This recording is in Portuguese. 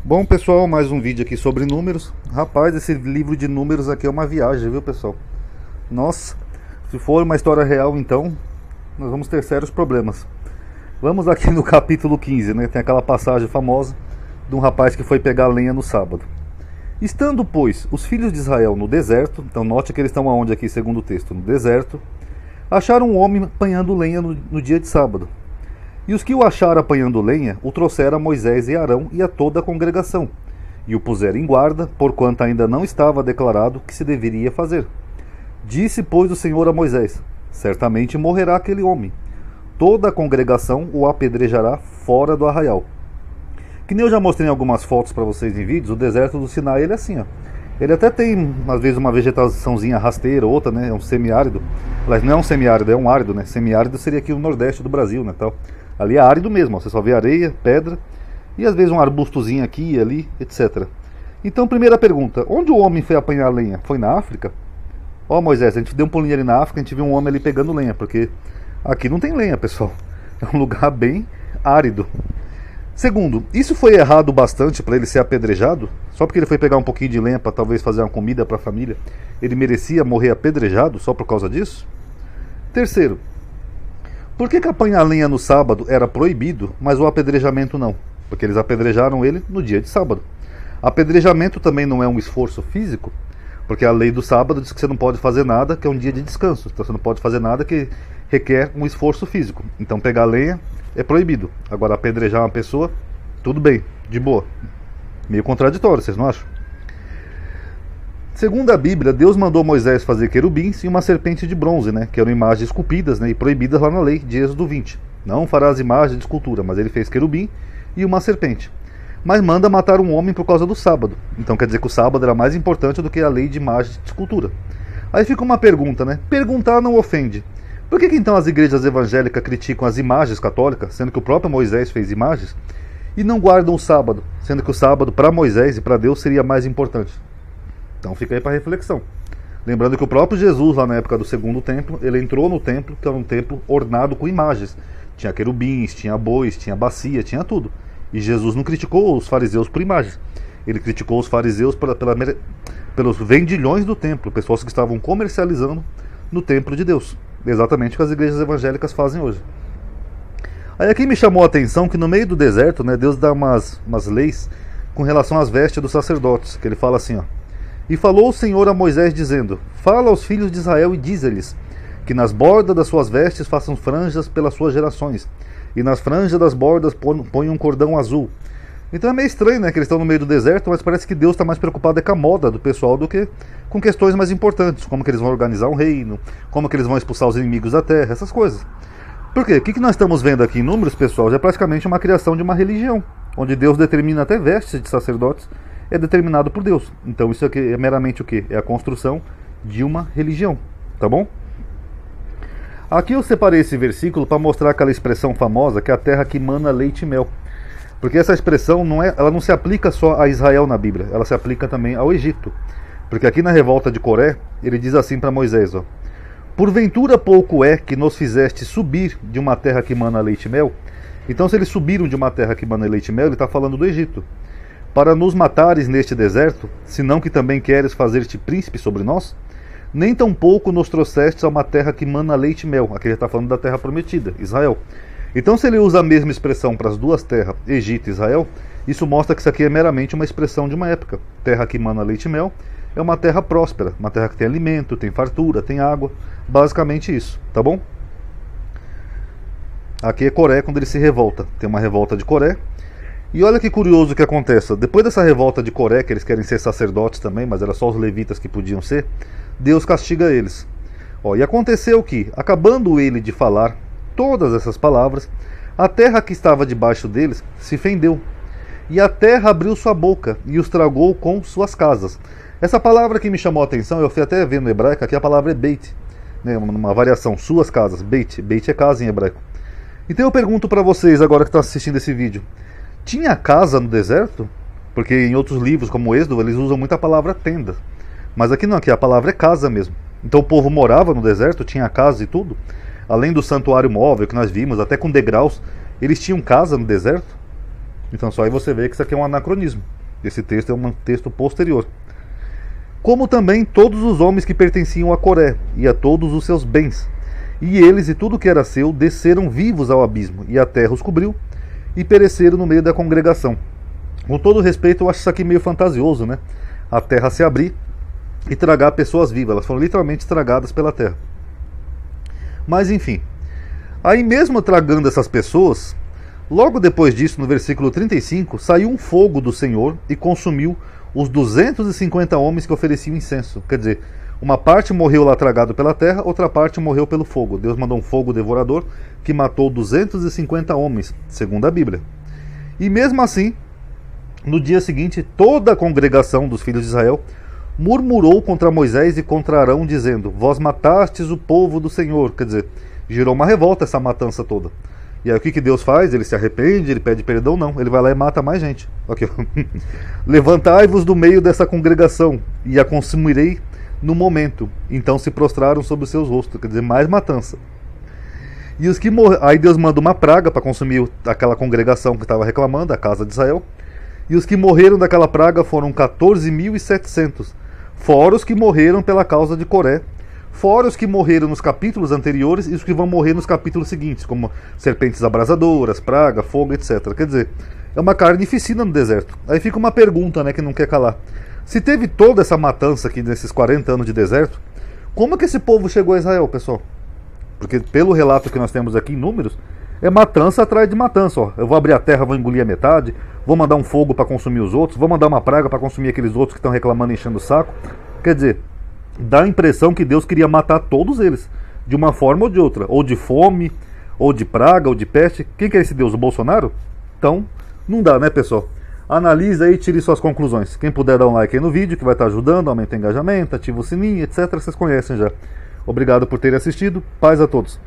Bom, pessoal, mais um vídeo aqui sobre números. Rapaz, esse livro de números aqui é uma viagem, viu, pessoal? Nossa, se for uma história real, então nós vamos ter sérios problemas. Vamos aqui no capítulo 15, né? Tem aquela passagem famosa de um rapaz que foi pegar lenha no sábado. Estando, pois, os filhos de Israel no deserto, então note que eles estão aonde aqui, segundo o texto? No deserto. Acharam um homem apanhando lenha no dia de sábado. E os que o acharam apanhando lenha, o trouxeram a Moisés e Arão e a toda a congregação, e o puseram em guarda, porquanto ainda não estava declarado que se deveria fazer. Disse, pois, o Senhor a Moisés: certamente morrerá aquele homem. Toda a congregação o apedrejará fora do arraial. Que nem eu já mostrei em algumas fotos para vocês em vídeos, o deserto do Sinai ele é assim, ó. Ele até tem, às vezes, uma vegetaçãozinha rasteira, outra, né? É um semiárido. Mas não é um semiárido, é um árido, né? Semiárido seria aqui o nordeste do Brasil, né? Tal. Ali é árido mesmo, ó. Você só vê areia, pedra e às vezes um arbustozinho aqui e ali, etc. Então, primeira pergunta: onde o homem foi apanhar lenha? Foi na África? Ó, Moisés, a gente deu um pulinho ali na África, a gente viu um homem ali pegando lenha, porque aqui não tem lenha, pessoal. É um lugar bem árido. Segundo, isso foi errado bastante para ele ser apedrejado? Só porque ele foi pegar um pouquinho de lenha para talvez fazer uma comida para a família, ele merecia morrer apedrejado só por causa disso? Terceiro, por que apanhar lenha no sábado era proibido, mas o apedrejamento não? Porque eles apedrejaram ele no dia de sábado. Apedrejamento também não é um esforço físico, porque a lei do sábado diz que você não pode fazer nada que é um dia de descanso. Então você não pode fazer nada que requer um esforço físico. Então pegar lenha é proibido. Agora apedrejar uma pessoa, tudo bem, de boa. Meio contraditório, vocês não acham? Segundo a Bíblia, Deus mandou Moisés fazer querubins e uma serpente de bronze, né, que eram imagens esculpidas, né, e proibidas lá na lei de Êxodo 20. Não farás imagem de escultura, mas ele fez querubim e uma serpente. Mas manda matar um homem por causa do sábado. Então quer dizer que o sábado era mais importante do que a lei de imagem de escultura. Aí fica uma pergunta, né? Perguntar não ofende. Por que então as igrejas evangélicas criticam as imagens católicas, sendo que o próprio Moisés fez imagens, e não guardam o sábado, sendo que o sábado para Moisés e para Deus seria mais importante? Então fica aí para reflexão. Lembrando que o próprio Jesus, lá na época do segundo templo, ele entrou no templo, que era um templo ornado com imagens. Tinha querubins, tinha bois, tinha bacia, tinha tudo. E Jesus não criticou os fariseus por imagens. Ele criticou os fariseus pelos vendilhões do templo, pessoas que estavam comercializando no templo de Deus. Exatamente o que as igrejas evangélicas fazem hoje. Aí aqui me chamou a atenção que no meio do deserto, né, Deus dá umas leis com relação às vestes dos sacerdotes, que ele fala assim, ó: e falou o Senhor a Moisés dizendo: fala aos filhos de Israel e diz-lhes que nas bordas das suas vestes façam franjas pelas suas gerações, e nas franjas das bordas ponham um cordão azul. Então é meio estranho, né, que eles estão no meio do deserto, mas parece que Deus está mais preocupado com a moda do pessoal do que com questões mais importantes, como que eles vão organizar um reino, como que eles vão expulsar os inimigos da terra, essas coisas. Por quê? O que nós estamos vendo aqui em Números, pessoal, já é praticamente uma criação de uma religião, onde Deus determina até vestes de sacerdotes, é determinado por Deus. Então isso aqui é meramente o quê? É a construção de uma religião, tá bom? Aqui eu separei esse versículo para mostrar aquela expressão famosa que é a terra que mana leite e mel. Porque essa expressão ela não se aplica só a Israel na Bíblia, ela se aplica também ao Egito. Porque aqui na revolta de Coré, ele diz assim para Moisés, ó: porventura pouco é que nos fizeste subir de uma terra que mana leite e mel? Então se eles subiram de uma terra que mana leite e mel, ele está falando do Egito. Para nos matares neste deserto, senão que também queres fazer-te príncipe sobre nós? Nem tampouco nos trouxestes a uma terra que mana leite e mel. Aqui ele está falando da terra prometida, Israel. Então se ele usa a mesma expressão para as duas terras, Egito e Israel, isso mostra que isso aqui é meramente uma expressão de uma época. Terra que mana leite e mel é uma terra próspera, uma terra que tem alimento, tem fartura, tem água. Basicamente isso, tá bom? Aqui é Coré quando ele se revolta. Tem uma revolta de Coré. E olha que curioso o que acontece. Depois dessa revolta de Coré, que eles querem ser sacerdotes também, mas era só os levitas que podiam ser, Deus castiga eles. Ó, e aconteceu que, acabando ele de falar todas essas palavras, a terra que estava debaixo deles se fendeu. E a terra abriu sua boca e os tragou com suas casas. Essa palavra que me chamou a atenção, eu fui até ver no hebraico, aqui a palavra é beit, né, uma variação, suas casas, beit. Beit é casa em hebraico. Então eu pergunto para vocês agora que estão assistindo esse vídeo: tinha casa no deserto? Porque em outros livros, como o Êxodo, eles usam muito a palavra tenda. Mas aqui não, aqui a palavra é casa mesmo. Então o povo morava no deserto, tinha casa e tudo. Além do santuário móvel que nós vimos, até com degraus, eles tinham casa no deserto? Então só aí você vê que isso aqui é um anacronismo. Esse texto é um texto posterior. Como também todos os homens que pertenciam a Coré e a todos os seus bens. E eles e tudo que era seu desceram vivos ao abismo, e a terra os cobriu, e pereceram no meio da congregação. Com todo respeito, eu acho isso aqui meio fantasioso, né? A terra se abrir e tragar pessoas vivas. Elas foram literalmente tragadas pela terra. Mas enfim. Aí mesmo tragando essas pessoas, logo depois disso, no versículo 35, saiu um fogo do Senhor e consumiu os 250 homens que ofereciam incenso. Quer dizer, uma parte morreu lá tragado pela terra, outra parte morreu pelo fogo. Deus mandou um fogo devorador que matou 250 homens, segundo a Bíblia. E mesmo assim, no dia seguinte, toda a congregação dos filhos de Israel murmurou contra Moisés e contra Arão, dizendo: vós matastes o povo do Senhor. Quer dizer, gerou uma revolta essa matança toda. E aí o que Deus faz? Ele se arrepende, ele pede perdão? Não, ele vai lá e mata mais gente. Okay. Levantai-vos do meio dessa congregação e a consumirei no momento. Então se prostraram sobre os seus rostos. Quer dizer, mais matança. E os que aí Deus manda uma praga para consumir aquela congregação que estava reclamando, a casa de Israel. E os que morreram daquela praga foram 14.700, fora os que morreram pela causa de Coré, fora os que morreram nos capítulos anteriores e os que vão morrer nos capítulos seguintes, como serpentes abrasadoras, praga, fogo, etc. Quer dizer, é uma carnificina no deserto. Aí fica uma pergunta, né, que não quer calar. Se teve toda essa matança aqui nesses 40 anos de deserto, como é que esse povo chegou a Israel, pessoal? Porque pelo relato que nós temos aqui em Números, é matança atrás de matança. Ó. Eu vou abrir a terra, vou engolir a metade, vou mandar um fogo para consumir os outros, vou mandar uma praga para consumir aqueles outros que estão reclamando e enchendo o saco. Quer dizer, dá a impressão que Deus queria matar todos eles, de uma forma ou de outra, ou de fome, ou de praga, ou de peste. Quem que é esse Deus? O Bolsonaro? Então, não dá, né, pessoal? Analise aí e tire suas conclusões. Quem puder dar um like aí no vídeo, que vai estar ajudando, aumenta o engajamento, ativa o sininho, etc. Vocês conhecem já. Obrigado por terem assistido. Paz a todos.